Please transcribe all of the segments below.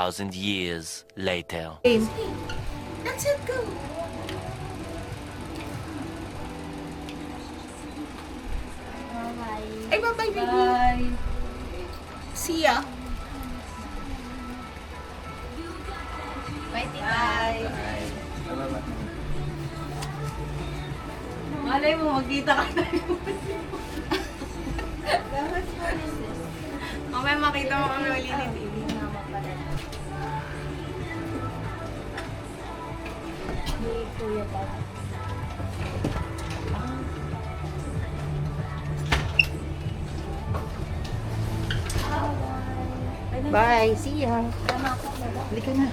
2,000 years later. That's it, go. Ay, bye-bye, baby. Bye. See ya. Bye, Tita. Malay mo, magkita ka tayo. Mamaya makita mo kami ulit ni baby. Kuya pa. Bye, see ya. Tama ako, baba. Halika na.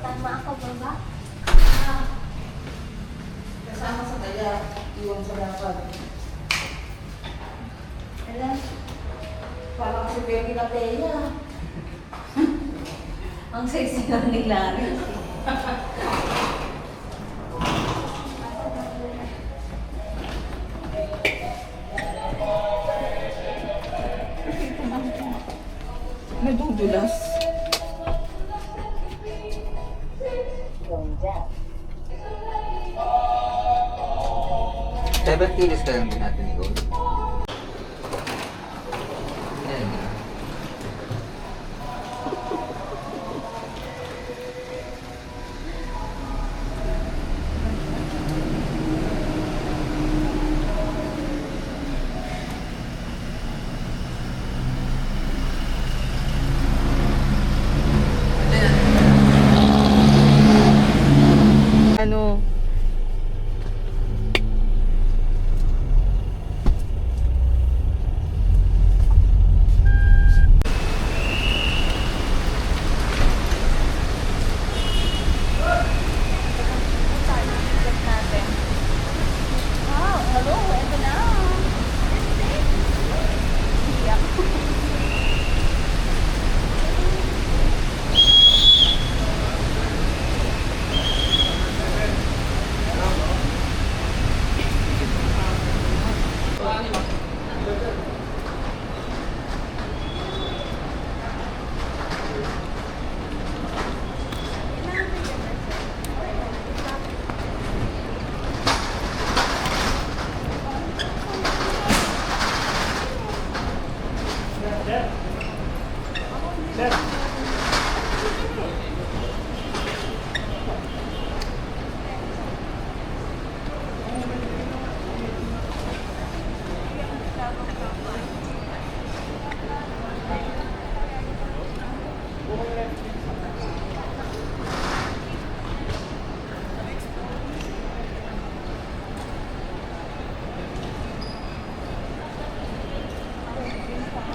Tama ako, baba. Kasama sa kaya, iwan sa dapat. Alam, Parang si baby na Teya. ang sexy lang ni Larry. Nadudulas. Seven kilos ka lang din natin ni Gold. Ayan. Ano? Wow, hello, eto na.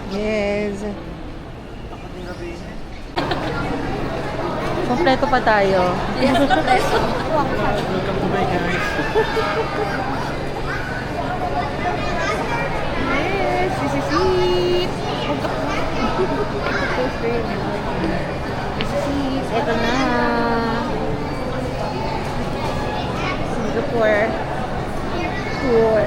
Yes. Kompleto pa tayo. Yes, preso. Yes, this is it. This is it. Ito na. Singapore tour.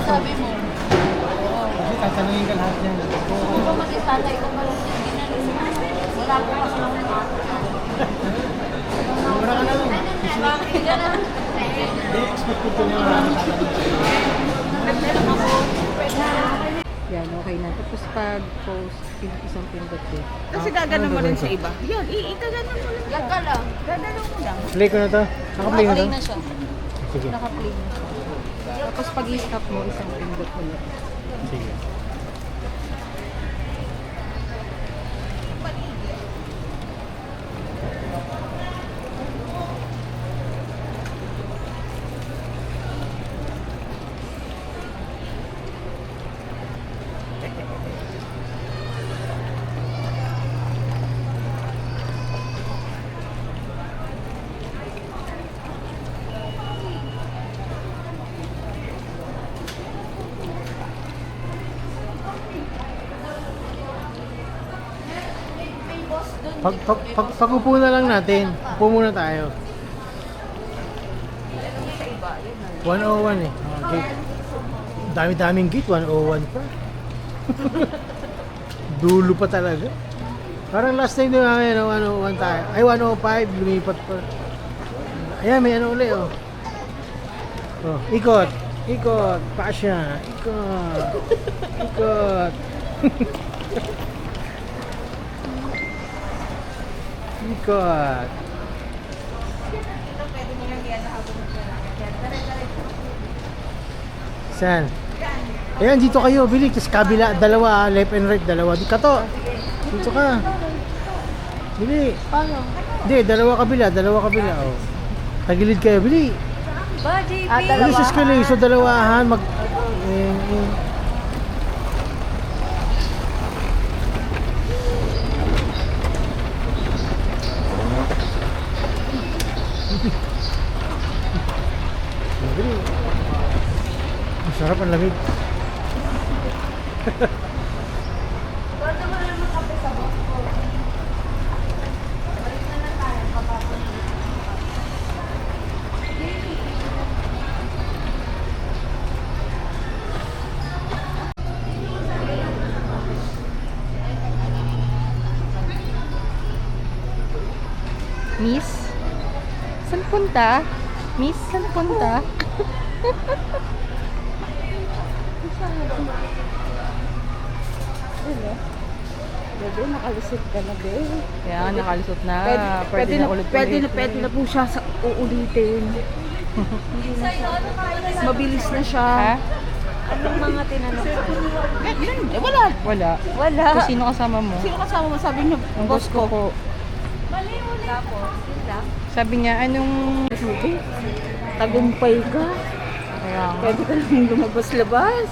Sabi mo. Kasi tatanungin ka lahat yan. Kung ba mag-itatay ko pa rin yung ginagawa. Wala ko kasi lang Mura ka na lang. bakit gano'n? Hindi, expect ko niya marami Yan, okay na. Tapos pag post, isang pindot din. Kasi gaganon mo rin sa iba. Yun, ikaganon mo lang. Lag ka lang. Gaganon mo lang. Play ko na to. Naka-play na to? Naka-play na siya. Sige. Naka-play na siya. Tapos pag i-stop mo, isang pindot ulit. Sige. Pag-upo na lang natin. Upo muna tayo. 101 eh. Gate. Dami-daming gate, 101 pa. Dulo pa talaga. Parang last time din namin, 101 tayo. Ay, 105, lumipat pa. Ayan, may ano ulit, oh. Oh, ikot. Ikot. Pasya. Ikot. Ikot. Ikot. Saan? Ayan, dito kayo, Billy. Tapos kabila, dalawa, left and right, dalawa. Di ka to. Dito ka. Billy. Paano? Hindi, dalawa kabila, oh. Tagilid kayo, Billy. Ba, JP? Ano sa skill, so dalawahan, mag... Billy. Masarap ang lamig. Miss? Saan punta? Miss, saan punta? Bebe, nakalusot ka na, be. Kaya nga, nakalusot na. Pwede na ulit. Pwede na po siya sa uulitin. Mabilis na siya. Ha? Anong mga tinanong ko? Wala. Wala. Wala. Kung sino kasama mo? Sino kasama mo? Sabi niya, Ang boss ko po. Mali, wala po. Yun lang. Sabi niya, anong... tagumpay ka. Kaya nga. Pwede ka lang lumabas-labas.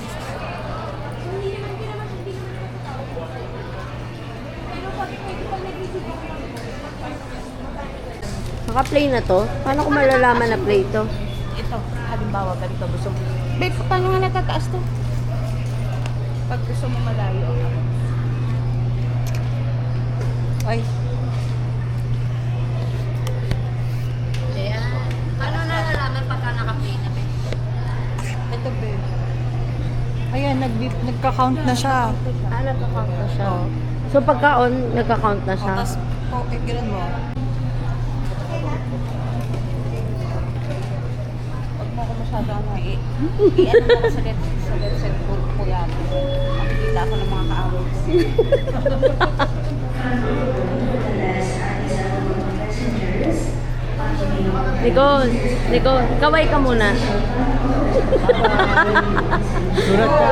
Naka-play na to? Paano ko malalaman na play to? Ito, halimbawa, ganito gusto mo. Babe, paano nga natataas to? Pag gusto mo malayo. Ay, Paano nalalaman pagka naka-play na? ito be. Ayan, nagka-count na siya. Nagka-count na siya. So pagka-on, nagka-count na siya? Tapos, ganun mo. Huwag mo ako masyado i-ano mo ako sa let's set po yan. Makikita ako ng mga kaaway ko. Nicole, kaway ka muna. Sulat ka.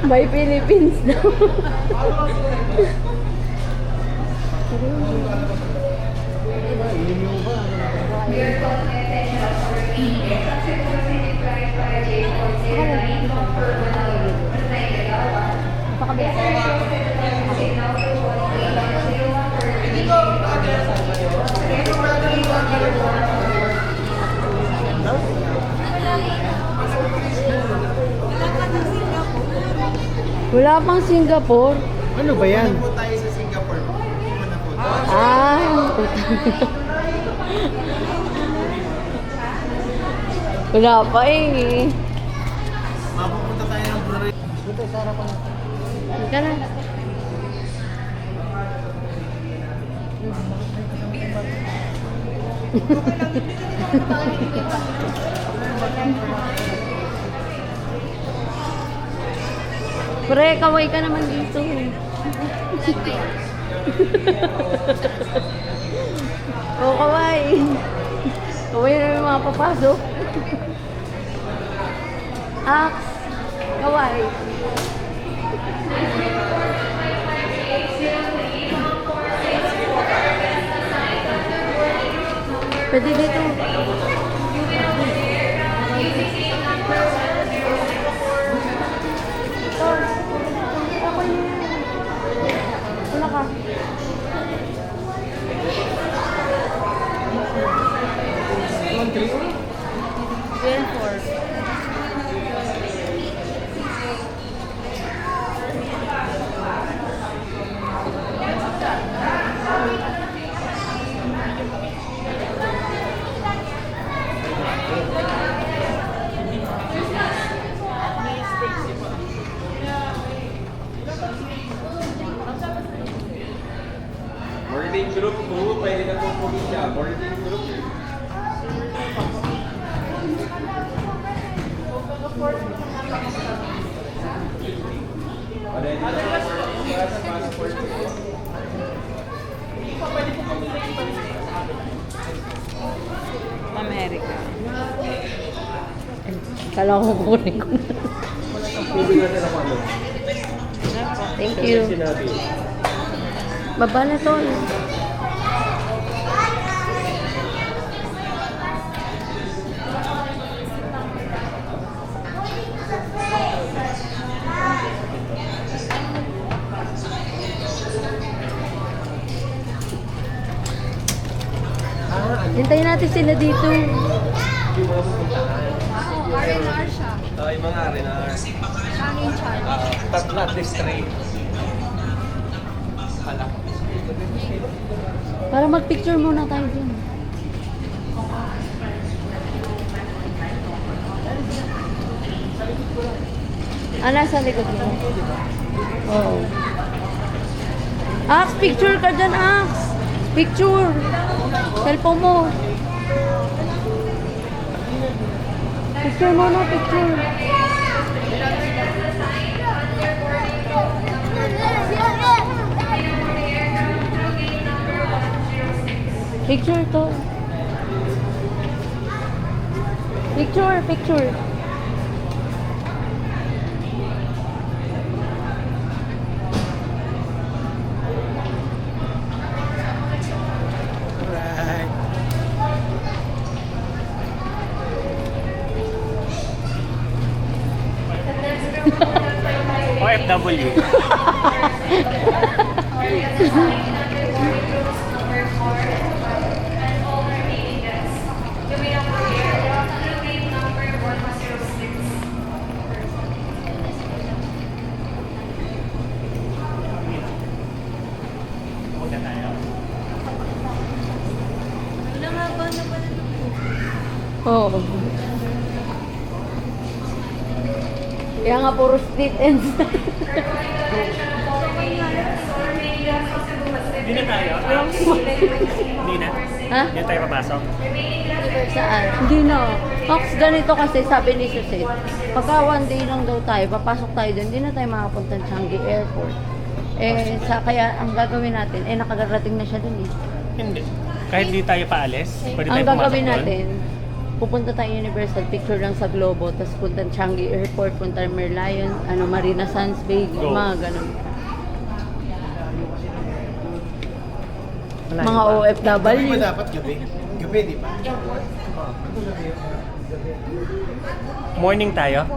By Philippines daw. Wala pang Singapore. Ano ba yan? Ah, wala pa eh. Mapupunta tayo ng Brunei. Ika na. Pre, kaway ka naman dito. Oo, kaway. Kaway na yung mga papasok. Ax, kaway. Pwede dito. Wala ka. America. Kala ko kukunin ko na. Thank you. Baba na to. Hintayin natin sila dito. R&R siya. Yung mga R&R. Siya in charge. Tatlo at least 3. Hala. Para mag-picture muna tayo dun. Nasa likod mo? Oo. Ax, picture ka dyan, Ax. Picture. Cellphone mo. Picture muna, picture. Picture to. Picture, picture. Alright. OFW. Oo. Kaya nga puro street ends. Hindi na tayo. Hindi na. Ha? Hindi tayo papasok. Saan? Hindi na. Fox, ganito kasi sabi ni Susit. Pagka one day lang daw tayo, papasok tayo doon, hindi na tayo makapunta sa Changi Airport. Kaya ang gagawin natin, nakagarating na siya doon eh. Hindi. Kahit di tayo paalis, pwede Ang tayo pumasok gagawin doon. natin, pupunta tayo Universal, picture lang sa Globo, tapos punta Changi Airport, punta Merlion, Marina Sands Bay, Go. mga ganun. Malayo Mga ba? Gabi OFW. ba dapat gabi? Gabi, di ba? Morning tayo?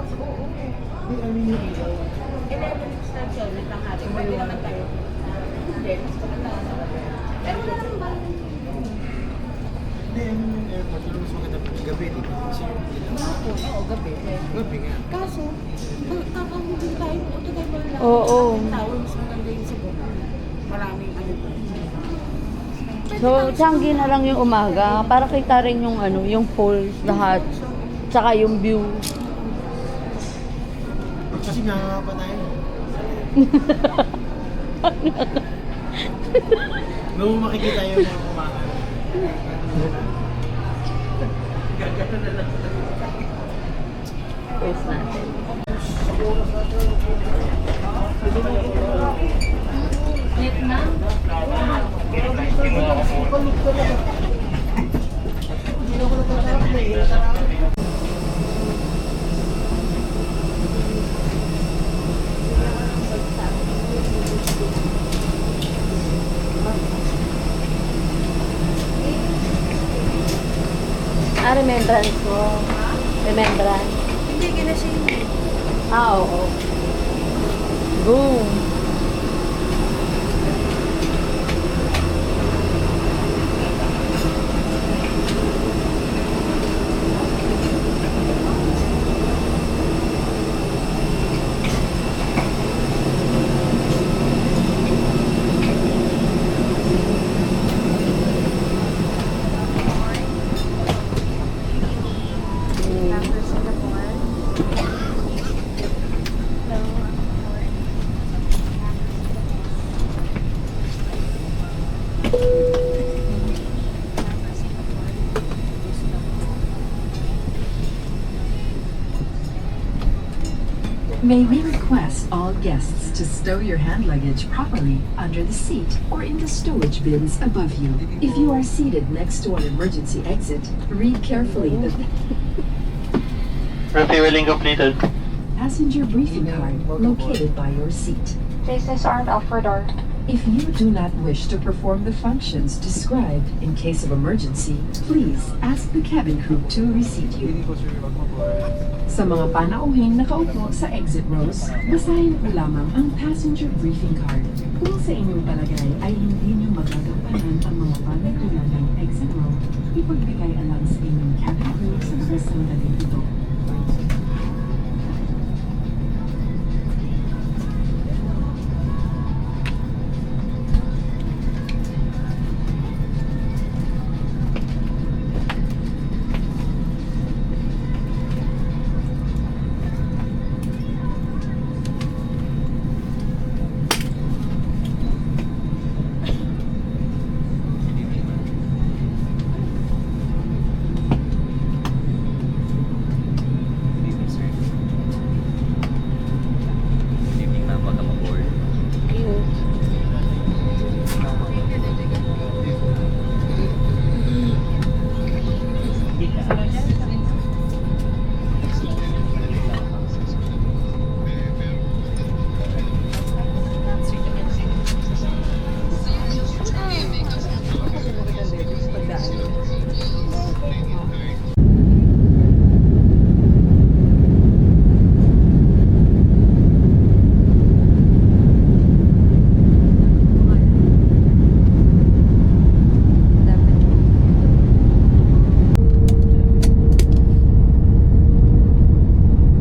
Hindi, yung airport. Pero mas maganda pa gabi, di ba? Kasi Oo, gabi. gabi nga. Kaso, kakahuli tayo, ito tayo ba lang? Oo. Tao, mas maganda yung siguro. Maraming ano pa. So, Changi na lang yung umaga, para kita rin yung yung falls, lahat. Tsaka yung view. Kasi nga pa tayo. Nung makikita yung mga kumakan. Post natin. Remembrance mo. Remembrance. Hindi, kinasya Oo. Boom. May we request all guests to stow your hand luggage properly under the seat or in the stowage bins above you. If you are seated next to an emergency exit, read carefully the Refueling completed. passenger briefing card located by your seat. Places aren't off for door. If you do not wish to perform the functions described in case of emergency, please ask the cabin crew to reseat you. Sa mga panauhing nakaupo sa exit rows, basahin po lamang ang passenger briefing card. Kung sa inyong palagay ay hindi nyo magagampanan ang mga panagtulagang exit row, ipagbigay alam sa inyong cabin crew sa mga sandaling ito. Evening na pagka mag-board.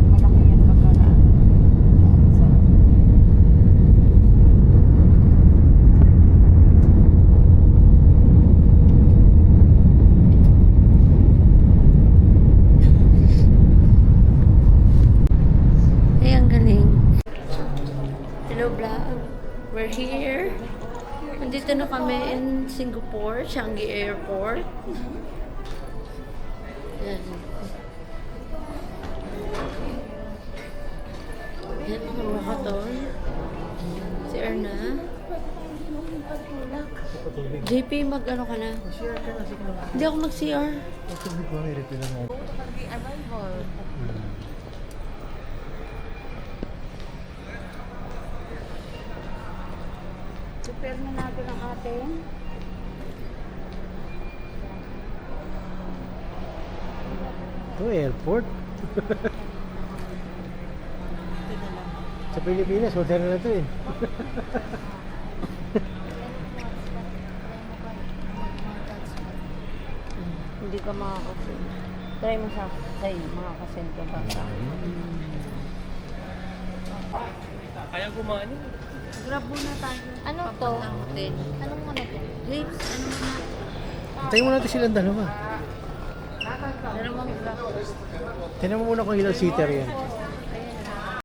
Malaki yan pagka Ay, ang galing. Hello, vlog. We're here. Nandito na kami in Singapore, Changi Airport. Yan. Yan ang mukha doon. Si Erna. JP, mag-ano ka na? Hindi ako mag-CR. Prepare na natin ang ating Ito, airport. Sa Pilipinas, hotel na ito eh. Hindi ka makakasend. Try mo sa'yo, makakasend ka ba? Kaya gumano. Grab muna tayo. Ano to? Papuntang hotel. Anong muna to? Grapes, ano muna? Antayin mo natin silang dalawa. Dalawang grab. Tignan mo muna kung ilang seater yan.